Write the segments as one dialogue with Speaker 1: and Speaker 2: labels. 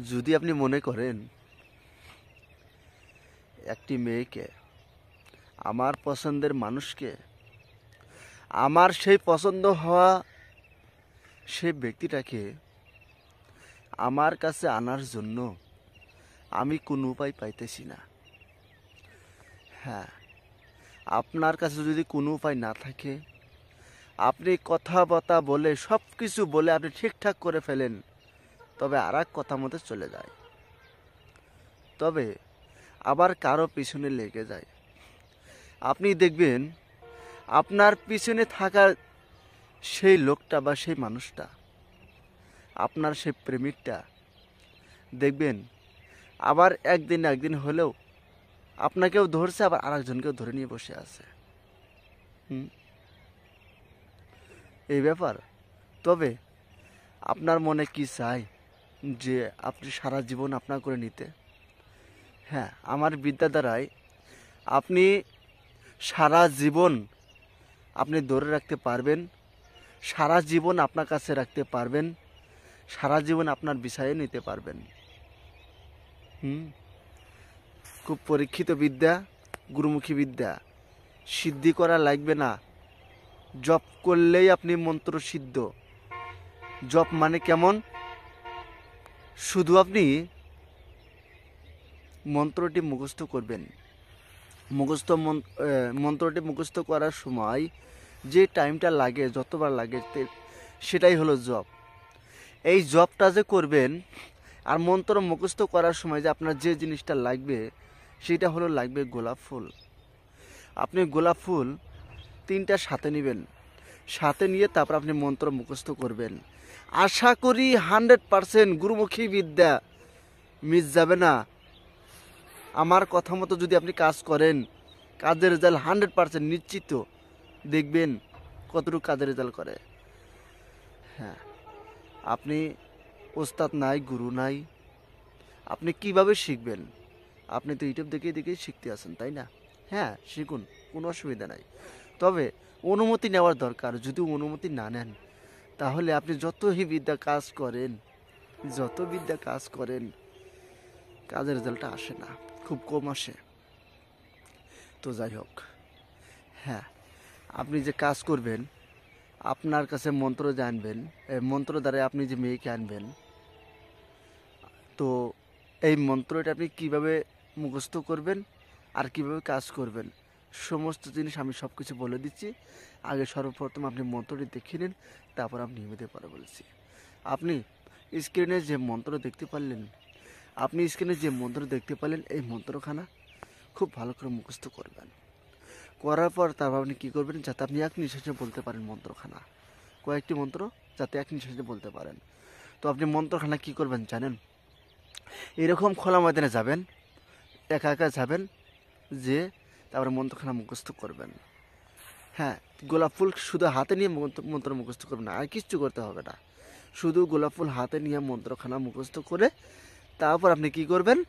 Speaker 1: যদি আপনি মনে করেন একটি মেয়েকে, আমার পছন্দের মানুষকে, আমার সেই পছন্দ হওয়া সেই ব্যক্তিটাকে আমার কাছে আনার জন্য আমি কোনো উপায় পাইতেছি না, হ্যাঁ, আপনার কাছে যদি কোনো উপায় না থাকে, আপনি কথাবার্তা বলে সব কিছু বলে আপনি ঠিকঠাক করে ফেলেন, তবে আর এক কথা মতো চলে যায়, তবে আবার কারো পিছনে লেগে যায়। আপনি দেখবেন আপনার পিছনে থাকা সেই লোকটা বা সেই মানুষটা, আপনার সেই প্রেমিকটা, দেখবেন আবার একদিন হলেও আপনাকেও ধরছে, আবার আরেকজনকেও ধরে নিয়ে বসে আছে। এই ব্যাপার। তবে আপনার মনে কি চাই যে আপনি সারা জীবন আপনার করে নিতে? হ্যাঁ, আমার বিদ্যা দ্বারাই আপনি সারা জীবন আপনি ধরে রাখতে পারবেন, সারা জীবন আপনার কাছে রাখতে পারবেন, সারা জীবন আপনার বিষয়ে নিতে পারবেন। খুব পরীক্ষিত বিদ্যা, গুরুমুখী বিদ্যা। সিদ্ধি করা লাগবে না, জপ করলেই আপনি মন্ত্র সিদ্ধ। জপ মানে কেমন? শুধু আপনি মন্ত্রটি মুখস্থ করবেন। মন্ত্রটি মুখস্থ করার সময় যে টাইমটা লাগে, যতবার লাগে, সেটাই হলো জপ। এই জপটা যে করবেন, আর মন্ত্র মুখস্থ করার সময় যে আপনার যে জিনিসটা লাগবে, সেটা হলো লাগবে গোলাপ ফুল। আপনি গোলাপ ফুল 3টা সাথে নেবেন, সাথে নিয়ে তারপর আপনি মন্ত্র মুখস্থ করবেন। আশা করি 100% গুরুমুখী বিদ্যা মিস যাবে না। আমার কথা মতো যদি আপনি কাজ করেন, কাজের রেজাল্ট 100% নিশ্চিত। দেখবেন কতটুকু কাজের রেজাল্ট করে। হ্যাঁ, আপনি ওস্তাদ নাই, গুরু নাই, আপনি কিভাবে শিখবেন? আপনি তো ইউটিউব দেখেই শিখতে আছেন, তাই না? হ্যাঁ, শিখুন, কোনো অসুবিধা নাই। তবে অনুমতি নেওয়ার দরকার। যদি অনুমতি না নেন, তাহলে আপনি যত বিদ্যা কাজ করেন, কাজের রেজাল্টটা আসে না, খুব কম আসে। তো যাই হোক, হ্যাঁ, আপনি যে কাজ করবেন, আপনার কাছে মন্ত্র জানবেন, মন্ত্র দ্বারা আপনি যে মেয়েকে আনবেন, তো এই মন্ত্রটা আপনি কিভাবে মুখস্থ করবেন আর কিভাবে কাজ করবেন, সমস্ত জিনিস আমি সব কিছু বলে দিচ্ছি। আগে সর্বপ্রথম আপনি মন্ত্রটি দেখে নিন, তারপর আমি নিয়মিত পরে বলেছি। আপনি স্ক্রিনে যে মন্ত্র দেখতে পারলেন, এই মন্ত্রখানা খুব ভালো করে মুখস্থ করবেন। করার পর তারপর আপনি কী করবেন, যাতে আপনি এক নিঃশ্বাসে বলতে পারেন মন্ত্রখানা, কয়েকটি মন্ত্র যাতে এক নিঃশ্বাসে বলতে পারেন। তো আপনি মন্ত্রখানা কী করবেন জানেন? এরকম খোলা ময়দানে যাবেন, একা যাবেন, যে তারপরে মন্ত্রখানা মুখস্থ করবেন। হ্যাঁ, গোলাপ ফুল শুধু হাতে নিয়ে মন্ত্র মুখস্থ করবেন না, আর কিচ্ছু করতে হবে না। শুধু গোলাপ ফুল হাতে নিয়ে মন্ত্রখানা মুখস্থ করে তারপর আপনি কি করবেন,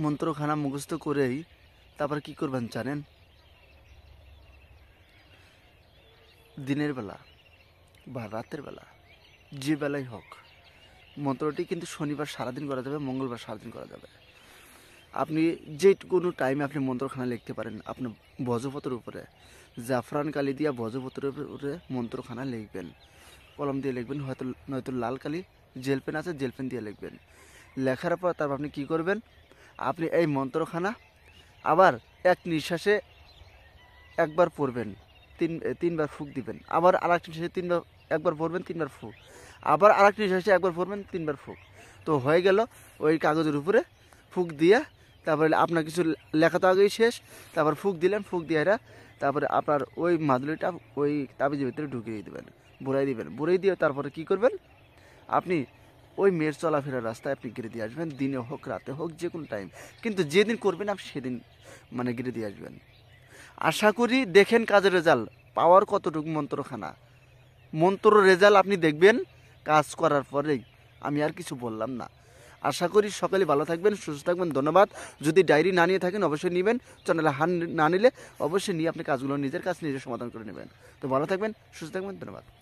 Speaker 1: মন্ত্রখানা মুখস্থ করেই তারপর কি করবেন জানেন? দিনের বেলা বা রাতের বেলা, যে বেলাই হোক, মন্ত্রটি কিন্তু শনিবার সারাদিন করা যাবে, মঙ্গলবার সারাদিন করা যাবে। আপনি যে কোনো টাইমে আপনি মন্ত্রখানা লিখতে পারেন। আপনি ভজপত্রের উপরে জাফরান কালি দিয়া ভজপত্রের উপরে মন্ত্রখানা লিখবেন, কলম দিয়ে লিখবেন, নয়তো লাল কালি, জেল পেন আছে, জেল পেন দিয়ে লিখবেন। লেখার পর তারপর আপনি কী করবেন, আপনি এই মন্ত্রখানা আবার এক নিঃশ্বাসে একবার পড়বেন, তিনবার ফুঁক দিবেন, আবার আর এক নিঃশ্বাসে একবার পড়বেন, 3বার ফুঁক, আবার আর এক নিঃশ্বাসে একবার পড়বেন, 3বার ফুঁক। তো হয়ে গেল। ওই কাগজের উপরে ফুঁক দিয়ে তারপরে আপনার কিছু লেখা তো আগেই শেষ, তারপর ফুঁক দিলেন, ফুঁক দিয়ে তারপরে আপনার ওই মাদুলিটা ওই তাবিজের ভিতরে ঢুকিয়ে দেবেন, বুড়াই দিয়ে তারপরে কি করবেন, আপনি ওই মেয়ের চলাফেরার রাস্তায় আপনি গিরে দিয়ে আসবেন, দিনে হোক রাতে হোক, যে কোনো টাইম, কিন্তু যেদিন করবেন আপনি সেদিন গিরে দিয়ে আসবেন। আশা করি দেখেন কাজের রেজাল্ট পাওয়ার কতটুকু মন্ত্র রেজাল্ট আপনি দেখবেন কাজ করার পরেই। আমি আর কিছু বললাম না। আশা করি সকলে ভালো থাকবেন, সুস্থ থাকবেন। ধন্যবাদ। যদি ডায়েরি না নিয়ে থাকেন অবশ্যই নেবেন, চ্যানেলে না নিলে অবশ্যই নিয়ে আপনি কাজগুলো নিজের কাজ নিজে সমাধান করে নেবেন। তো ভালো থাকবেন, সুস্থ থাকবেন, ধন্যবাদ।